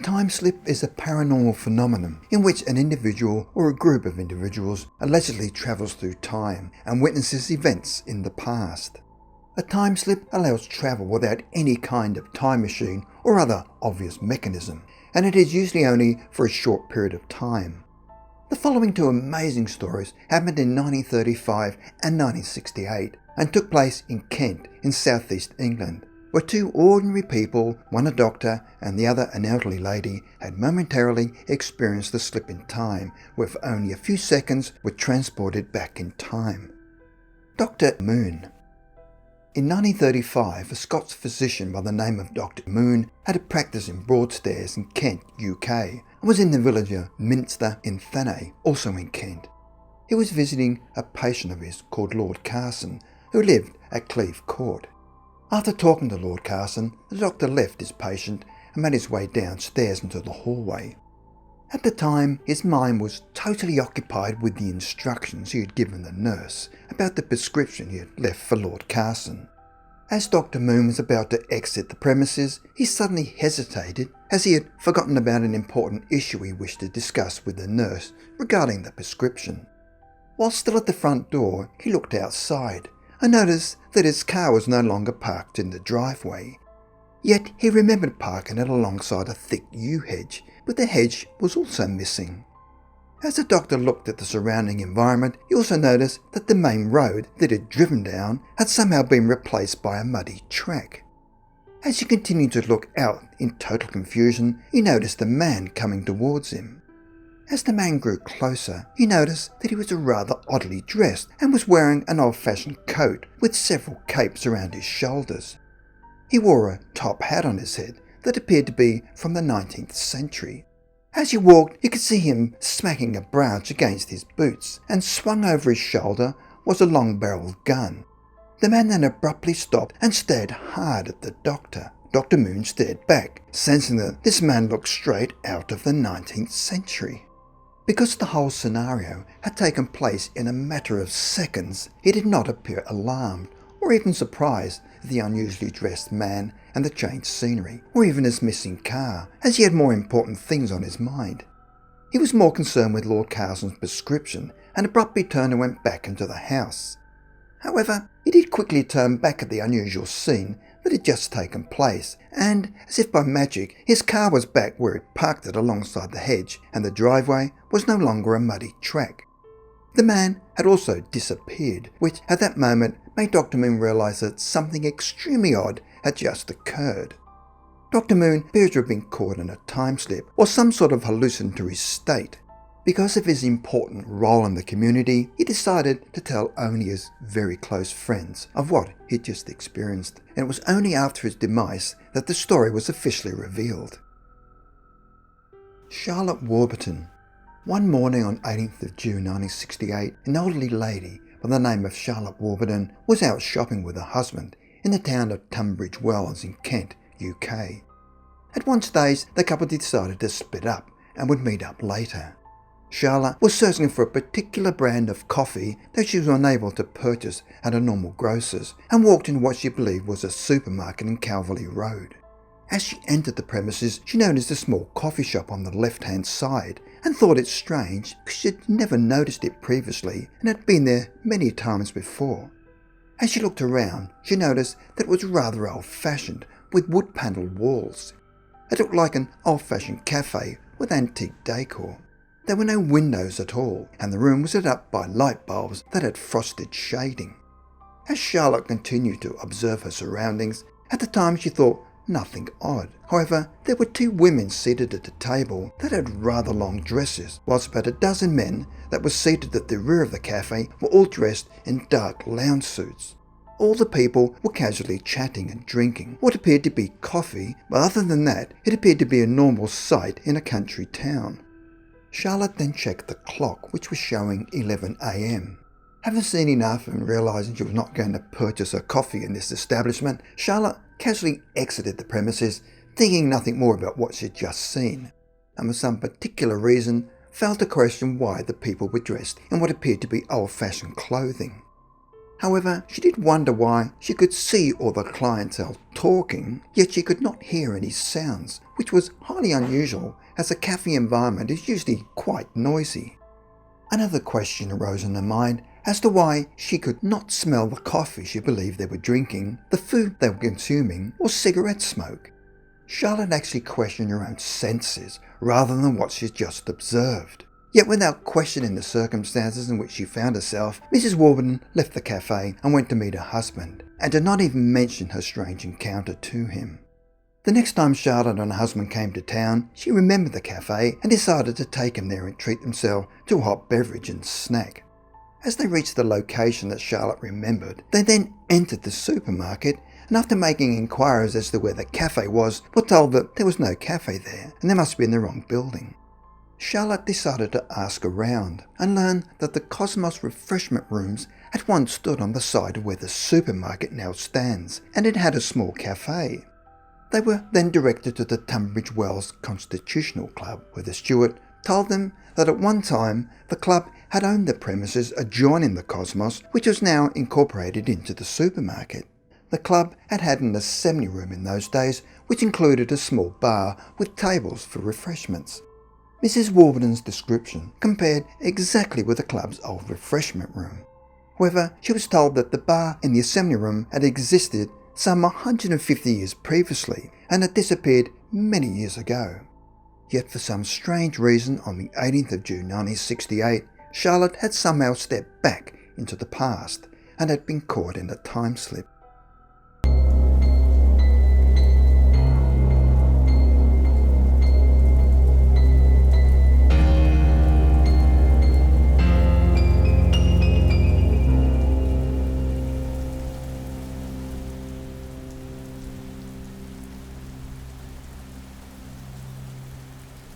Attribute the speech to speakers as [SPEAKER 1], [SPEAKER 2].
[SPEAKER 1] time slip is a paranormal phenomenon in which an individual or a group of individuals allegedly travels through time and witnesses events in the past. A time slip allows travel without any kind of time machine or other obvious mechanism, and it is usually only for a short period of time. The following two amazing stories happened in 1935 and 1968 and took place in Kent in southeast England, where two ordinary people, one a doctor and the other an elderly lady, had momentarily experienced the slip in time, where for only a few seconds were transported back in time. Dr. Moon. In 1935, a Scots physician by the name of Dr. Moon had a practice in Broadstairs in Kent, UK, and was in the village of Minster in Thanay, also in Kent. He was visiting a patient of his called Lord Carson, who lived at Cleeve Court. After talking to Lord Carson, the doctor left his patient and made his way downstairs into the hallway. At the time, his mind was totally occupied with the instructions he had given the nurse about the prescription he had left for Lord Carson. As Dr. Moon was about to exit the premises, he suddenly hesitated, as he had forgotten about an important issue he wished to discuss with the nurse regarding the prescription. While still at the front door, he looked outside and noticed that his car was no longer parked in the driveway. Yet he remembered parking it alongside a thick yew hedge, but the hedge was also missing. As the doctor looked at the surrounding environment, he also noticed that the main road that he had driven down had somehow been replaced by a muddy track. As he continued to look out in total confusion, he noticed a man coming towards him. As the man grew closer, he noticed that he was rather oddly dressed and was wearing an old-fashioned coat with several capes around his shoulders. He wore a top hat on his head that appeared to be from the 19th century. As he walked, you could see him smacking a branch against his boots, and swung over his shoulder was a long-barreled gun. The man then abruptly stopped and stared hard at the doctor. Dr. Moon stared back, sensing that this man looked straight out of the 19th century. Because the whole scenario had taken place in a matter of seconds, he did not appear alarmed or even surprised at the unusually dressed man and the changed scenery, or even his missing car, as he had more important things on his mind. He was more concerned with Lord Carson's prescription and abruptly turned and went back into the house. However, he did quickly turn back at the unusual scene that had just taken place, and, as if by magic, his car was back where it parked it alongside the hedge, and the driveway was no longer a muddy track. The man had also disappeared, which at that moment made Dr. Moon realise that something extremely odd had just occurred. Dr. Moon appears to have been caught in a time slip or some sort of hallucinatory state. Because of his important role in the community, he decided to tell only his very close friends of what he'd just experienced, and it was only after his demise that the story was officially revealed. Charlotte Warburton. One morning on 18th of June 1968, an elderly lady by the name of Charlotte Warburton was out shopping with her husband in the town of Tunbridge Wells in Kent, UK. At one stage, the couple decided to split up and would meet up later. Charlotte was searching for a particular brand of coffee that she was unable to purchase at a normal grocer's and walked into what she believed was a supermarket in Calverley Road. As she entered the premises, she noticed a small coffee shop on the left-hand side and thought it strange because she had never noticed it previously and had been there many times before. As she looked around, she noticed that it was rather old-fashioned with wood-panelled walls. It looked like an old-fashioned cafe with antique decor. There were no windows at all, and the room was lit up by light bulbs that had frosted shading. As Charlotte continued to observe her surroundings, at the time she thought nothing odd. However, there were two women seated at a table that had rather long dresses, whilst about a dozen men that were seated at the rear of the cafe were all dressed in dark lounge suits. All the people were casually chatting and drinking what appeared to be coffee, but other than that, it appeared to be a normal sight in a country town. Charlotte then checked the clock, which was showing 11 a.m. Having seen enough and realising she was not going to purchase her coffee in this establishment, Charlotte casually exited the premises, thinking nothing more about what she'd just seen, and for some particular reason failed to question why the people were dressed in what appeared to be old-fashioned clothing. However, she did wonder why she could see all the clientele talking, yet she could not hear any sounds, which was highly unusual as the cafe environment is usually quite noisy. Another question arose in her mind as to why she could not smell the coffee she believed they were drinking, the food they were consuming, or cigarette smoke. Charlotte actually questioned her own senses rather than what she had just observed. Yet without questioning the circumstances in which she found herself, Mrs. Warburton left the cafe and went to meet her husband, and did not even mention her strange encounter to him. The next time Charlotte and her husband came to town, she remembered the cafe and decided to take him there and treat themselves to a hot beverage and snack. As they reached the location that Charlotte remembered, they then entered the supermarket, and after making inquiries as to where the cafe was, were told that there was no cafe there and they must be in the wrong building. Charlotte decided to ask around and learned that the Cosmos refreshment rooms had once stood on the side of where the supermarket now stands, and it had a small cafe. They were then directed to the Tunbridge Wells Constitutional Club, where the steward told them that at one time the club had owned the premises adjoining the Cosmos, which was now incorporated into the supermarket. The club had had an assembly room in those days, which included a small bar with tables for refreshments. Mrs. Warburton's description compared exactly with the club's old refreshment room. However, she was told that the bar in the assembly room had existed some 150 years previously and had disappeared many years ago. Yet for some strange reason, on the 18th of June 1968, Charlotte had somehow stepped back into the past and had been caught in a time slip.